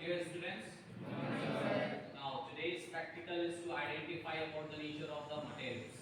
dear students. Now today's practical is to identify about the nature of the materials.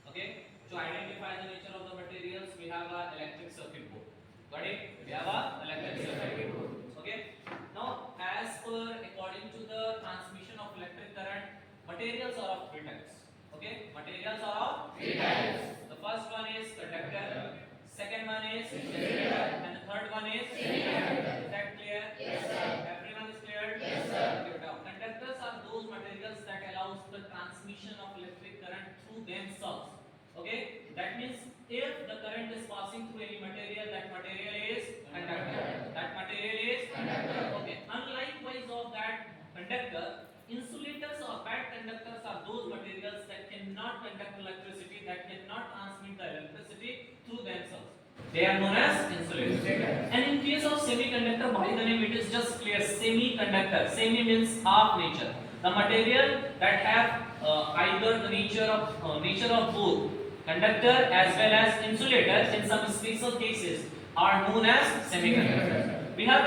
Okay. To identify the nature of the materials, we have a electric circuit board. Got it? We have a electric circuit board. Okay. Now, as per according to the transmission of electric current, materials are of three types. Okay. Materials are of three types. The first one is conductor. Second one is insulator, and the third one is semiconductor. Is that clear? Yes, sir. Everyone is clear? Yes, sir. Okay, now conductors are those materials that allows the transmission of electric current through themselves. Okay, that means if the current is passing through any material, that material is conductor. That material is conductor. Okay, unlikewise of that conductor, insulators or bad conductors are those materials that cannot conduct electricity, that cannot transmit the electricity through themselves. They are known as insulators. And in case of semiconductor, by the name it is just clear, semiconductor. Semi means half nature. The material that have either the nature of both conductor as well as insulator in some special cases are known as semiconductors. We have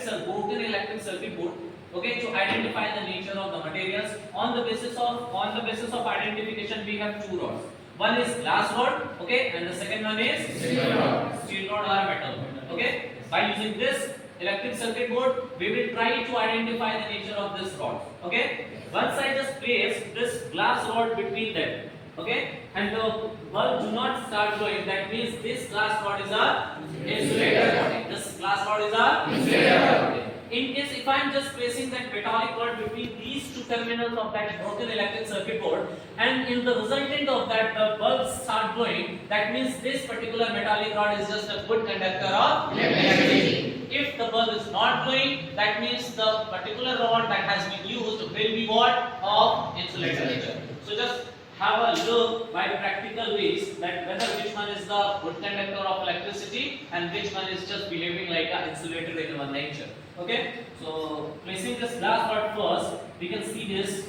the broken electric circuit board. Okay, to identify the nature of the materials, on the basis of identification, we have two rods. One is glass rod, okay, and the second one is steel rod. Steel rod or metal. Okay, by using this electric circuit board, we will try to identify the nature of this rod. Okay, once I just place this glass rod between them, okay, and the bulb do not start glowing, that means this glass rod is a insulator. This glass rod is a insulator. In case if I am just placing that metallic rod between these two terminals of that broken electric circuit board, and in the resultant of that the bulbs start glowing, that means this particular metallic rod is just a good conductor of electricity. If the bulb is not glowing, that means the particular rod that has been used will be what? Of insulator nature. So just have a look by practical ways that whether which one is the good conductor of electricity and which one is just behaving like an insulator in one nature. Okay, so placing this glass rod first, we can see this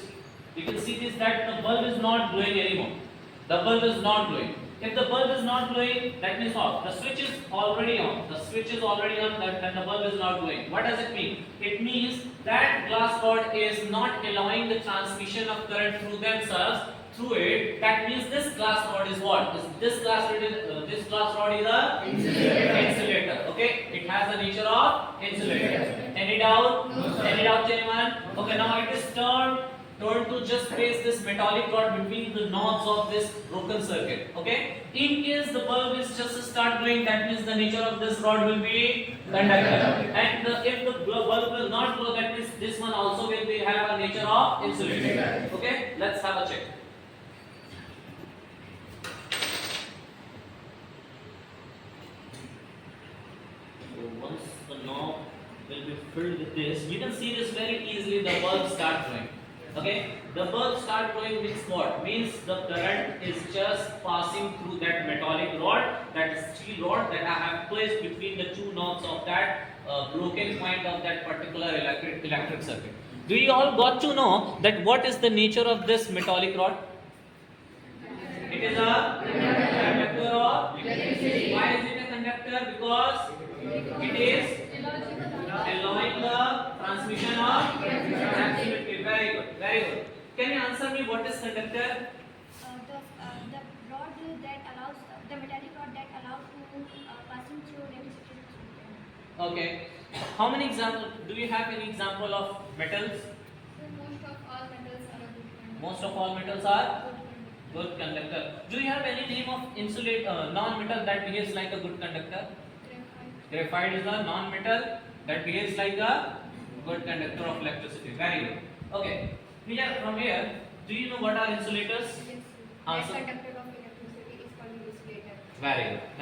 that the bulb is not glowing anymore. The bulb is not glowing. If the bulb is not glowing, that means off. The switch is already on. The switch is already on, and the bulb is not glowing. What does it mean? It means that glass rod is not allowing the transmission of current through themselves. Through it, that means this glass rod is what? This glass rod is a insulator. Okay, it has the nature of insulator. Any doubt? No, any doubt, anyone? Okay, now it is turned to just place this metallic rod between the knobs of this broken circuit. Okay, in case the bulb is just start glowing, that means the nature of this rod will be conductor. And if the bulb will not glow, that means this one also will have a nature of insulator. Okay, let's have a check. Once the knob will be filled with this, you can see this very easily. The bulb start glowing. Okay, the bulb start glowing means what? Means the current is just passing through that metallic rod, that steel rod that I have placed between the two knobs of that broken point of that particular electric circuit. Do you all got to know that what is the nature of this metallic rod? It is a conductor of electricity. Why is it a conductor? Because it is allowing the transmission of electricity. Very good, very good. Can you answer me what is conductor? The rod that allows the metallic rod that allows to passing through electricity. Okay. How many examples? Do you have any example of metals? So most of all metals are a good conductor. Most of all metals are good conductor. Do you have any name of non-metal that behaves like a good conductor? Graphite is a non-metal that behaves like a good conductor of electricity. Very good. Okay. From here, do you know what are insulators? Yes. That conductor of electricity is called insulator. Very good.